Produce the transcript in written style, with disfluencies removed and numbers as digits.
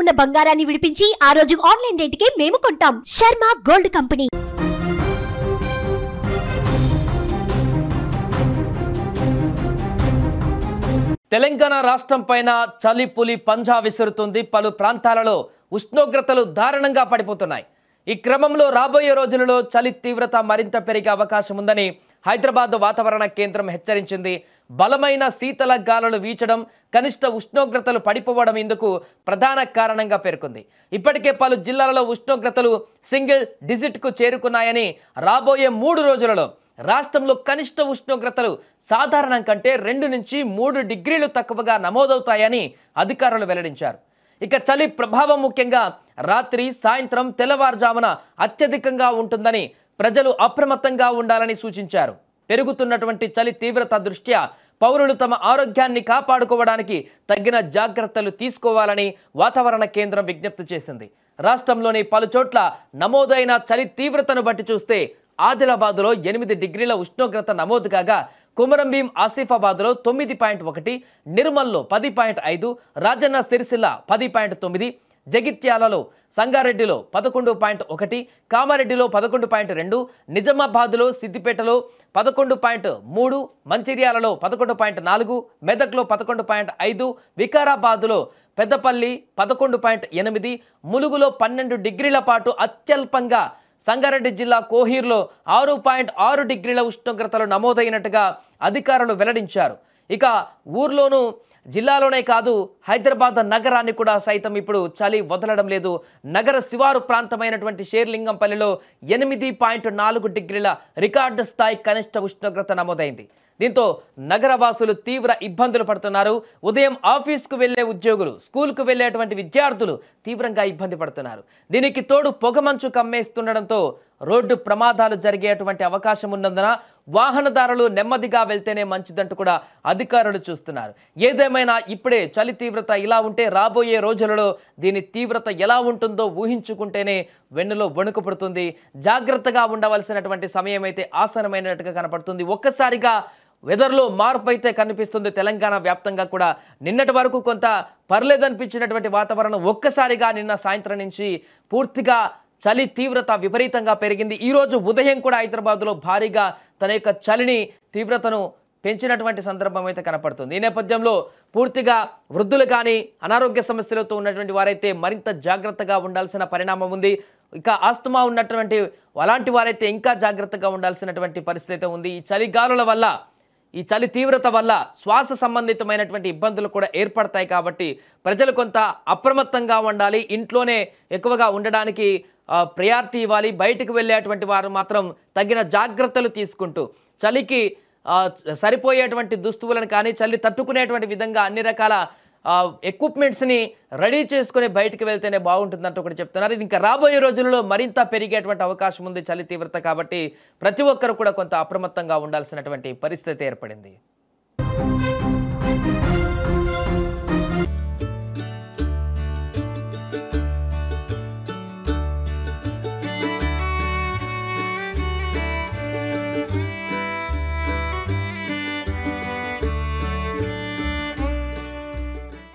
ఉన్న బంగారాన్ని విడిపించి ఆ రోజు ఆన్లైన్ రేటుకే మేము కొంటాం. Sharma gold company. తెలంగాణ రాష్ట్రం పైన చలి పులి పంజా విసురుతుంది. పలు ప్రాంతాలలో ఉష్ణోగ్రతలు దారుణంగా పడిపోతున్నాయి. ఈ క్రమంలో రాబోయే రోజులలో చలి తీవ్రత మరింత పెరిగే అవకాశం ఉందని హైదరాబాద్ వాతావరణ కేంద్రం హెచ్చరించింది. బలమైన శీతల గాలులు వీచడం, కనిష్ట ఉష్ణోగ్రతలు పడిపోవడం ఇందుకు ప్రధాన కారణంగా పేర్కొంది. ఇప్పటికే పలు జిల్లాలలో ఉష్ణోగ్రతలు సింగిల్ డిజిట్కు చేరుకున్నాయని, రాబోయే 3 రోజులలో రాష్ట్రంలో కనిష్ట ఉష్ణోగ్రతలు సాధారణం కంటే 2 నుంచి 3 డిగ్రీలు తక్కువగా నమోదవుతాయని అధికారులు వెల్లడించారు. ఇక చలి ప్రభావం ముఖ్యంగా రాత్రి, సాయంత్రం, తెల్లవారుజామున అత్యధికంగా ఉంటుందని ప్రజలు అప్రమత్తంగా ఉండాలని సూచించారు. పెరుగుతున్నటువంటి చలి తీవ్రత దృష్ట్యా పౌరులు తమ ఆరోగ్యాన్ని కాపాడుకోవడానికి తగిన జాగ్రత్తలు తీసుకోవాలని వాతావరణ కేంద్రం విజ్ఞప్తి చేసింది. రాష్ట్రంలోని పలు చోట్ల నమోదైన చలి తీవ్రతను బట్టి చూస్తే ఆదిలాబాద్లో 8 డిగ్రీల ఉష్ణోగ్రత నమోదు కాగా, కుమరంభీం ఆసిఫాబాద్లో 9.1, నిర్మల్లో 10.5, రాజన్న సిరిసిల్ల 10.9, జగిత్యాలలో సంగారెడ్డిలో 11.1, కామారెడ్డిలో 11.2, నిజామాబాద్లో సిద్దిపేటలో 11.3, మంచిర్యాలలో 11.4, మెదక్లో 11.5, వికారాబాద్లో పెద్దపల్లి 11.8, ములుగులో 12 డిగ్రీల పాటు అత్యల్పంగా సంగారెడ్డి జిల్లా కోహీర్లో 6.6 డిగ్రీల ఉష్ణోగ్రతలు నమోదైనట్టుగా అధికారులు వెల్లడించారు. ఇక ఊర్లోనూ జిల్లాలోనే కాదు, హైదరాబాద్ నగరాన్ని కూడా సైతం ఇప్పుడు చలి వదలడం లేదు. నగర శివారు ప్రాంతమైనటువంటి షేర్లింగంపల్లిలో 8.4 డిగ్రీల రికార్డు స్థాయి కనిష్ట ఉష్ణోగ్రత నమోదైంది. దీంతో నగరవాసులు తీవ్ర ఇబ్బందులు పడుతున్నారు. ఉదయం ఆఫీస్కు వెళ్లే ఉద్యోగులు, స్కూల్కు వెళ్లేటువంటి విద్యార్థులు తీవ్రంగా ఇబ్బంది పడుతున్నారు. దీనికి తోడు పొగమంచు కమ్మేస్తుండడంతో రోడ్డు ప్రమాదాలు జరిగేటువంటి అవకాశం ఉన్నందున వాహనదారులు నెమ్మదిగా వెళ్తేనే మంచిదంటూ కూడా అధికారులు చూస్తున్నారు. ఏదేమైనా ఇప్పుడే చలి తీవ్రత ఇలా ఉంటే రాబోయే రోజులలో దీని తీవ్రత ఎలా ఉంటుందో ఊహించుకుంటేనే వెన్నులో వణుకు పుడుతుంది. జాగ్రత్తగా ఉండవలసినటువంటి సమయం అయితే ఆసన్నమైనట్టుగా కనపడుతుంది. ఒక్కసారిగా వెదర్లో మార్పు అయితే కనిపిస్తుంది. తెలంగాణ వ్యాప్తంగా కూడా నిన్నటి వరకు కొంత పర్లేదనిపించినటువంటి వాతావరణం ఒక్కసారిగా నిన్న సాయంత్రం నుంచి పూర్తిగా చలి తీవ్రత విపరీతంగా పెరిగింది. ఈరోజు ఉదయం కూడా హైదరాబాద్లో భారీగా తన యొక్క చలిని తీవ్రతను పెంచినటువంటి సందర్భం అయితే కనపడుతుంది. ఈ నేపథ్యంలో పూర్తిగా వృద్ధులు కానీ అనారోగ్య సమస్యలతో ఉన్నటువంటి వారైతే మరింత జాగ్రత్తగా ఉండాల్సిన పరిణామం ఉంది. ఇక ఆస్తమా ఉన్నటువంటి అలాంటి వారైతే ఇంకా జాగ్రత్తగా ఉండాల్సినటువంటి పరిస్థితి ఉంది. ఈ చలిగాలుల వల్ల, ఈ చలి తీవ్రత వల్ల శ్వాస సంబంధితమైనటువంటి ఇబ్బందులు కూడా ఏర్పడతాయి. కాబట్టి ప్రజలు కొంత అప్రమత్తంగా ఉండాలి. ఇంట్లోనే ఎక్కువగా ఉండడానికి ప్రయారిటీ ఇవ్వాలి. బయటకు వెళ్ళేటువంటి వారు మాత్రం తగిన జాగ్రత్తలు తీసుకుంటూ చలికి సరిపోయేటువంటి దుస్తువులను కానీ, చలి తట్టుకునేటువంటి విధంగా అన్ని రకాల ఎక్విప్మెంట్స్ని రెడీ చేసుకుని బయటకు వెళ్తేనే బాగుంటుందంటూ కూడా చెప్తున్నారు. ఇది ఇంకా రాబోయే రోజుల్లో మరింత పెరిగేటువంటి అవకాశం ఉంది చలి తీవ్రత. కాబట్టి ప్రతి ఒక్కరు కూడా కొంత అప్రమత్తంగా ఉండాల్సినటువంటి పరిస్థితి ఏర్పడింది.